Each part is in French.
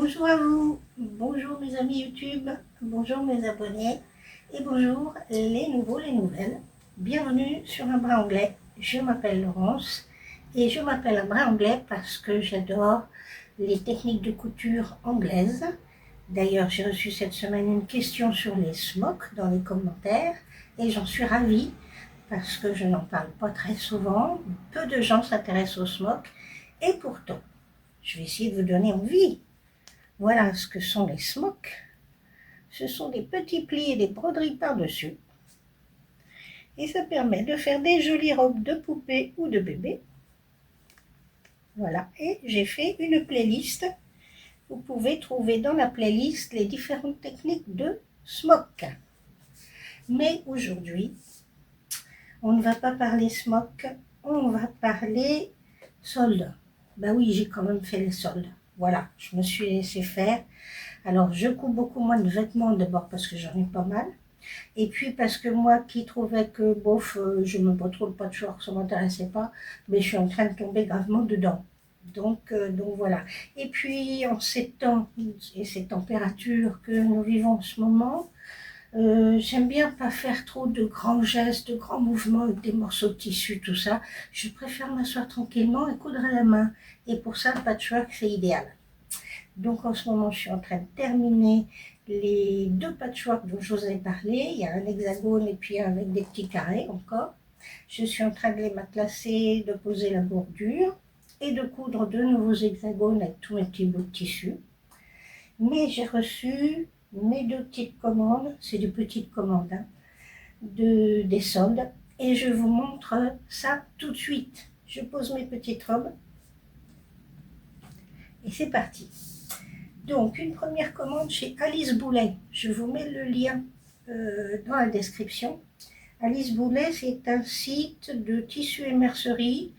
Bonjour à vous, bonjour mes amis YouTube, bonjour mes abonnés et bonjour les nouveaux, les nouvelles. Bienvenue sur un bras anglais. Je m'appelle Laurence et je m'appelle un bras anglais parce que j'adore les techniques de couture anglaises. D'ailleurs, j'ai reçu cette semaine une question sur les smocks dans les commentaires et j'en suis ravie parce que je n'en parle pas très souvent. Peu de gens s'intéressent aux smocks et pourtant, je vais essayer de vous donner envie. Voilà ce que sont les smocks. Ce sont des petits plis et des broderies par-dessus. Et ça permet de faire des jolies robes de poupée ou de bébé. Voilà, et j'ai fait une playlist. Vous pouvez trouver dans la playlist les différentes techniques de smock. Mais aujourd'hui, on ne va pas parler smock, on va parler solde. Ben oui, j'ai quand même fait les soldes. Voilà, je me suis laissé faire. Alors, je couds beaucoup moins de vêtements, d'abord parce que j'en ai pas mal. Et puis parce que moi qui trouvais que, bof, je me retrouve pas de short, ça ne m'intéressait pas, mais je suis en train de tomber gravement dedans. Donc voilà. Et puis en ces temps et ces températures que nous vivons en ce moment, j'aime bien pas faire trop de grands gestes, de grands mouvements avec des morceaux de tissu, tout ça. Je préfère m'asseoir tranquillement et coudre à la main. Et pour ça, le patchwork, c'est idéal. Donc en ce moment, je suis en train de terminer les deux patchworks dont je vous ai parlé. Il y a un hexagone et puis un avec des petits carrés encore. Je suis en train de les matelacer, de poser la bordure et de coudre de nouveaux hexagones avec tous mes petits bouts de tissu. Mais j'ai reçu mes deux petites commandes, c'est des petites commandes, hein, des soldes. Et je vous montre ça tout de suite. Je pose mes petites robes et c'est parti. Donc, une première commande chez Alice Boulet. Je vous mets le lien dans la description. Alice Boulet, c'est un site de tissu et mercerie.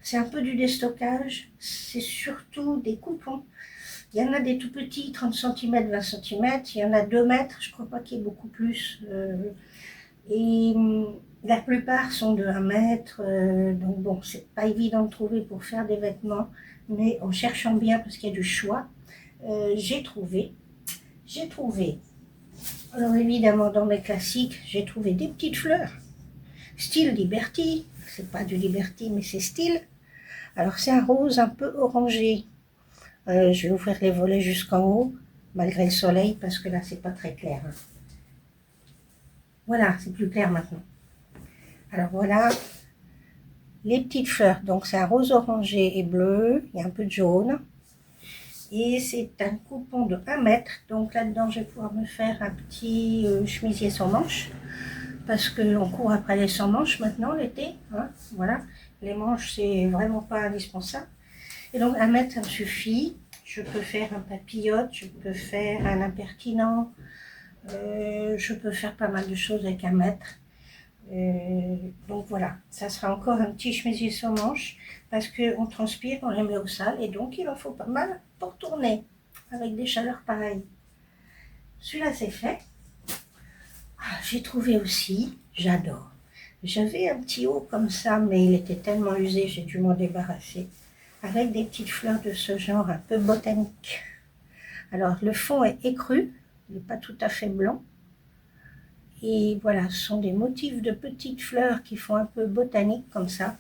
C'est un peu du déstockage. C'est surtout des coupons. Il y en a des tout petits, 30 cm, 20 cm. Il y en a 2 mètres. Je ne crois pas qu'il y ait beaucoup plus. Et la plupart sont de 1 mètre. Donc bon, c'est pas évident de trouver pour faire des vêtements. Mais en cherchant bien, parce qu'il y a du choix, j'ai trouvé, alors évidemment dans mes classiques, j'ai trouvé des petites fleurs, style Liberty, c'est pas du Liberty mais c'est style, alors c'est un rose un peu orangé, je vais ouvrir les volets jusqu'en haut, malgré le soleil, parce que là c'est pas très clair, hein. Voilà, c'est plus clair maintenant. Alors voilà, les petites fleurs, donc c'est un rose orangé et bleu, il y a un peu de jaune, et c'est un coupon de 1 mètre, donc là-dedans je vais pouvoir me faire un petit chemisier sans manches, parce qu'on court après les sans manches maintenant l'été, hein, voilà, les manches c'est vraiment pas indispensable, et donc 1 mètre ça me suffit. Je peux faire un papillote, je peux faire un impertinent, je peux faire pas mal de choses avec 1 mètre. Donc voilà, ça sera encore un petit chemisier sans manches parce qu'on transpire, on les met au sale et donc il en faut pas mal pour tourner avec des chaleurs pareilles. Celui-là c'est fait. Ah, j'ai trouvé aussi, j'adore. J'avais un petit haut comme ça, mais il était tellement usé, j'ai dû m'en débarrasser. Avec des petites fleurs de ce genre, un peu botanique. Alors le fond est écru, il n'est pas tout à fait blanc. Et voilà, ce sont des motifs de petites fleurs qui font un peu botanique comme ça.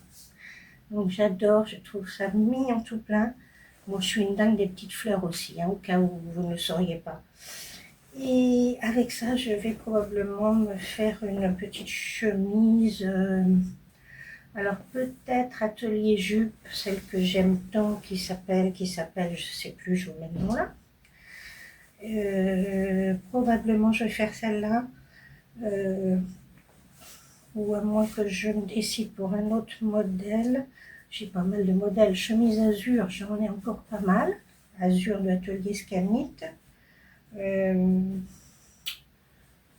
Donc j'adore, je trouve ça mignon tout plein. Moi je suis une dingue des petites fleurs aussi, hein, au cas où vous ne le sauriez pas. Et avec ça, je vais probablement me faire une petite chemise. Alors peut-être atelier jupe, celle que j'aime tant, qui s'appelle, je sais plus, je vous mets le nom là. Probablement je vais faire celle-là. Ou à moins que je me décide pour un autre modèle. J'ai pas mal de modèles. Chemise azur, j'en ai encore pas mal. Azur de l'atelier Scanit.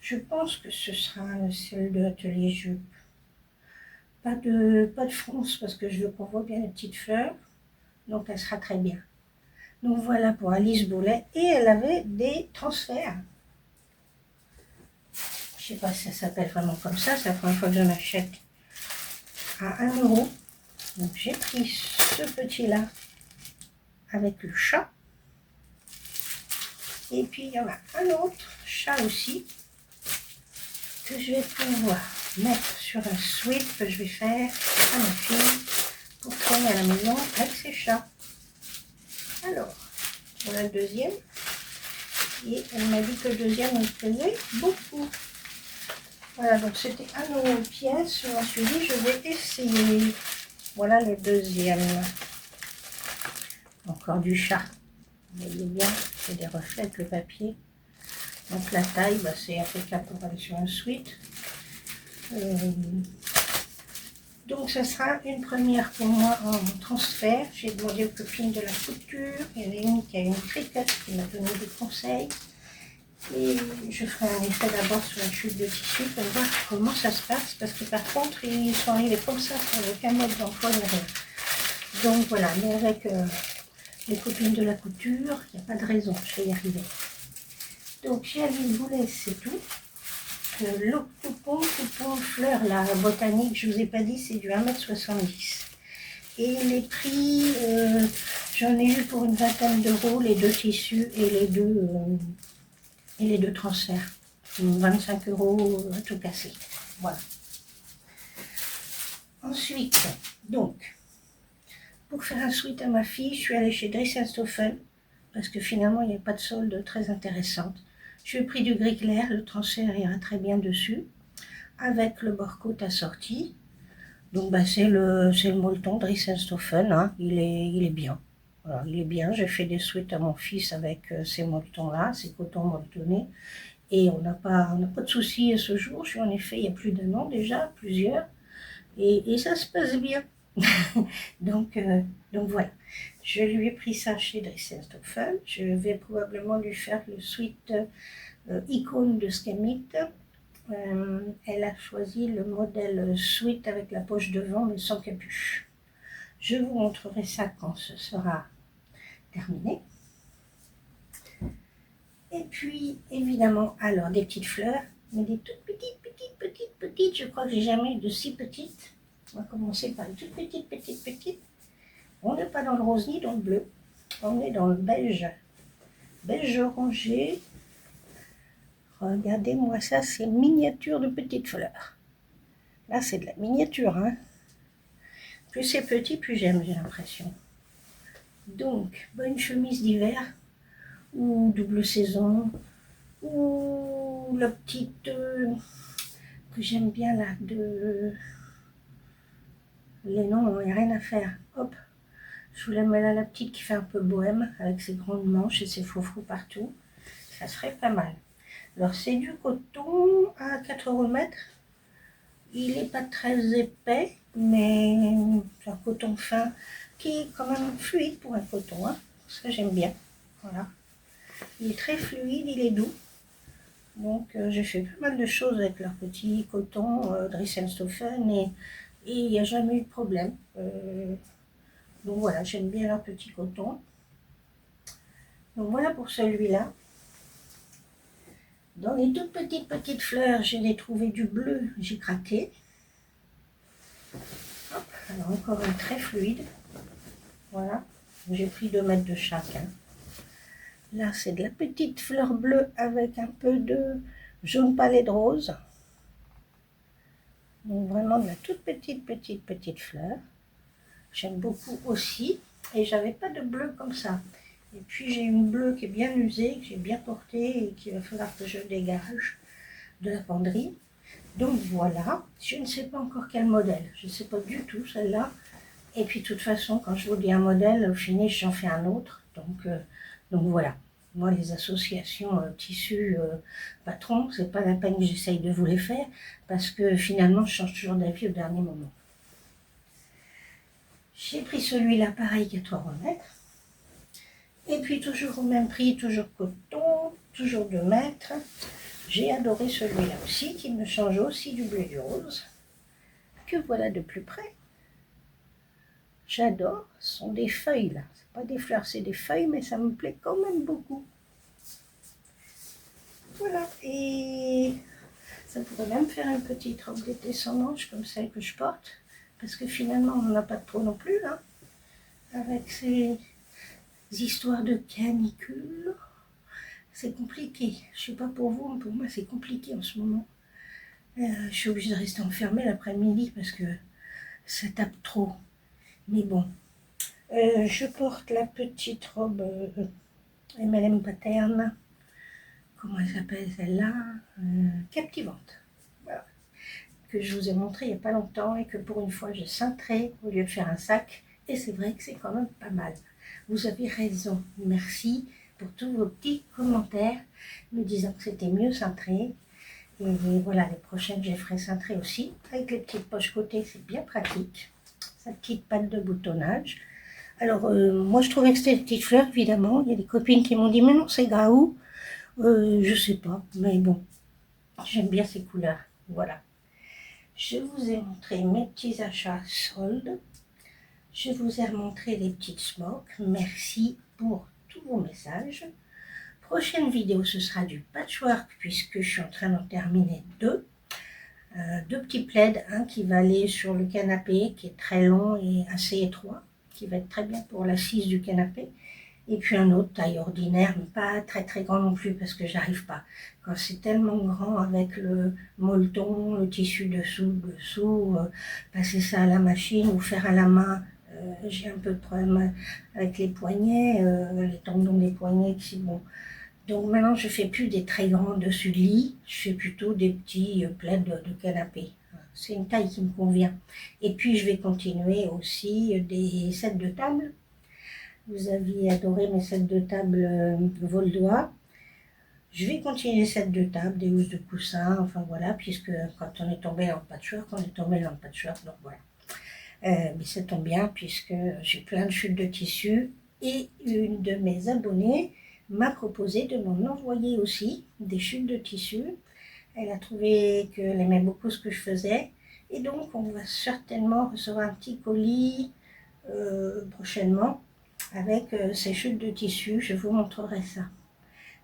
Je pense que ce sera celle de l'atelier jupe. Pas de fronce parce que je veux qu'on voit bien les petites fleurs. Donc elle sera très bien. Donc voilà pour Alice Boulet. Et elle avait des transferts. Je sais pas si ça s'appelle vraiment comme ça. C'est la première fois que j'en achète à 1 €. Donc j'ai pris ce petit là avec le chat. Et puis il y en a un autre chat aussi que je vais pouvoir mettre sur un sweat que je vais faire à ma fille pour traîner à la maison avec ses chats. Alors, voilà le deuxième. Et elle m'a dit que le deuxième me plaisait beaucoup. Voilà, donc c'était 1 € pièce. Sur un suivi, je vais essayer. Voilà le deuxième. Encore du chat. Vous voyez bien, c'est des reflets avec le papier. Donc la taille, bah, c'est impeccable pour aller sur un sweat. Donc ce sera une première pour moi en transfert. J'ai demandé aux copines de la couture. Il y en a une qui a une tricote qui m'a donné des conseils. Et je ferai un effet d'abord sur la chute de tissu pour voir comment ça se passe. Parce que par contre, ils sont arrivés comme ça avec un mode d'emploi derrière. Donc voilà, mais avec les copines de la couture, il n'y a pas de raison, je vais y arriver. Donc j'ai Alice Boulet, c'est tout. Le coupon fleur, la botanique, je ne vous ai pas dit, c'est du 1,70 m. Et les prix, j'en ai eu pour une vingtaine d'euros, les deux tissus et les deux transferts. 25 € à tout casser. Voilà. Ensuite, donc, pour faire un sweat à ma fille, je suis allée chez Dries & Stoffen, parce que finalement, il n'y a pas de solde très intéressante. Je suis pris du gris clair, le transfert ira très bien dessus, avec le bord-côte assorti. Donc bah, c'est le molleton Dries & Stoffen, hein. Il est bien. Voilà, il est bien. J'ai fait des sweats à mon fils avec ces molletons-là, ces cotons molletonnés. Et on n'a pas de soucis à ce jour. Je suis en effet il y a plus d'1 an déjà, plusieurs. Et ça se passe bien. donc voilà. Je lui ai pris ça chez Dries & Stoffen. Je vais probablement lui faire le sweat icône de Scamit. Elle a choisi le modèle sweat avec la poche devant mais sans capuche. Je vous montrerai ça quand ce sera terminé. Et puis évidemment, alors des petites fleurs, mais des toutes petites. Je crois que j'ai jamais eu de si petites. On va commencer par une toute petite. On n'est pas dans le rose ni dans le bleu. On est dans le beige orangé. Regardez-moi ça, c'est miniature de petites fleurs. Là, c'est de la miniature, hein. Plus c'est petit, plus j'aime, j'ai l'impression. Donc, bonne chemise d'hiver, ou double saison, ou la petite que j'aime bien là, les noms, il n'y a rien à faire. Hop, je vous la mets là, la petite qui fait un peu bohème, avec ses grandes manches et ses faux partout. Ça serait pas mal. Alors, c'est du coton à 4 € le mètre. Il n'est pas très épais, mais c'est un coton fin qui est quand même fluide pour un coton. Hein. Ça, j'aime bien. Voilà. Il est très fluide, il est doux. Donc, j'ai fait pas mal de choses avec leur petit coton Dries & Stoffen et il n'y a jamais eu de problème. Donc voilà, j'aime bien leur petit coton. Donc voilà pour celui-là. Dans les toutes petites fleurs, j'ai trouvé du bleu, j'ai craqué. Hop, alors encore un très fluide. Voilà, j'ai pris 2 mètres de chacun. Là, c'est de la petite fleur bleue avec un peu de jaune palais de rose. Donc vraiment de la toute petite fleur. J'aime beaucoup aussi. Et j'avais pas de bleu comme ça. Et puis j'ai une bleue qui est bien usée, que j'ai bien portée et qu'il va falloir que je dégage de la penderie. Donc voilà, je ne sais pas encore quel modèle. Je ne sais pas du tout celle-là. Et puis de toute façon, quand je vous dis un modèle, au finish, j'en fais un autre. Donc voilà. Moi, les associations tissus patrons, c'est pas la peine que j'essaye de vous les faire parce que finalement, je change toujours d'avis au dernier moment. J'ai pris celui-là, pareil, 4 € le mètre. Et puis toujours au même prix, toujours coton, toujours 2 mètres. J'ai adoré celui-là aussi, qui me change aussi du bleu et du rose. Que voilà de plus près. J'adore, ce sont des feuilles là. C'est pas des fleurs, c'est des feuilles, mais ça me plaît quand même beaucoup. Voilà, et ça pourrait même faire une petite robe d'été sans manches comme celle que je porte. Parce que finalement, on n'en a pas trop non plus là. Avec ces histoires de canicule, c'est compliqué. Je sais pas pour vous, mais pour moi c'est compliqué en ce moment. Je suis obligée de rester enfermée l'après-midi parce que ça tape trop. Mais bon, je porte la petite robe M&M Pattern. Comment elle s'appelle celle-là, captivante. Voilà. Que je vous ai montré il n'y a pas longtemps et que pour une fois j'ai cintré au lieu de faire un sac. Et c'est vrai que c'est quand même pas mal. Vous avez raison. Merci pour tous vos petits commentaires me disant que c'était mieux cintré. Et voilà, les prochaines, je les ferai cintrer aussi. Avec les petites poches côté, c'est bien pratique. Sa petite patte de boutonnage. Alors, moi, je trouvais que c'était des petites fleurs, évidemment. Il y a des copines qui m'ont dit, mais non, c'est Graou. Je sais pas, mais bon, j'aime bien ces couleurs. Voilà. Je vous ai montré mes petits achats soldes. Je vous ai montré les petites smokes. Merci pour tous vos messages. Prochaine vidéo, ce sera du patchwork puisque je suis en train d'en terminer deux. Deux petits plaids, un qui va aller sur le canapé, qui est très long et assez étroit, qui va être très bien pour l'assise du canapé. Et puis un autre taille ordinaire, mais pas très très grand non plus parce que j'arrive pas. Quand c'est tellement grand avec le molleton, le tissu dessous, passer ça à la machine ou faire à la main, j'ai un peu de problème avec les poignets, les tendons des poignets qui bon. Donc maintenant je fais plus des très grands dessus de lit, je fais plutôt des petits plaids de canapé. C'est une taille qui me convient. Et puis je vais continuer aussi des sets de table. Vous aviez adoré mes sets de table Voldois. Je vais continuer les sets de table, des housses de coussin, enfin voilà, puisque quand on est tombé dans le patchwork, on est tombé dans le patchwork, donc voilà. Mais ça tombe bien, puisque j'ai plein de chutes de tissu, et une de mes abonnées m'a proposé de m'en envoyer aussi des chutes de tissu. Elle a trouvé qu'elle aimait beaucoup ce que je faisais, et donc on va certainement recevoir un petit colis prochainement, avec ces chutes de tissu, je vous montrerai ça.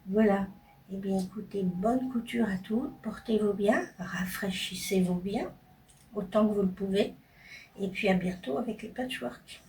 Voilà. Eh bien, écoutez, bonne couture à tous. Portez-vous bien, rafraîchissez-vous bien, autant que vous le pouvez. Et puis à bientôt avec les patchwork.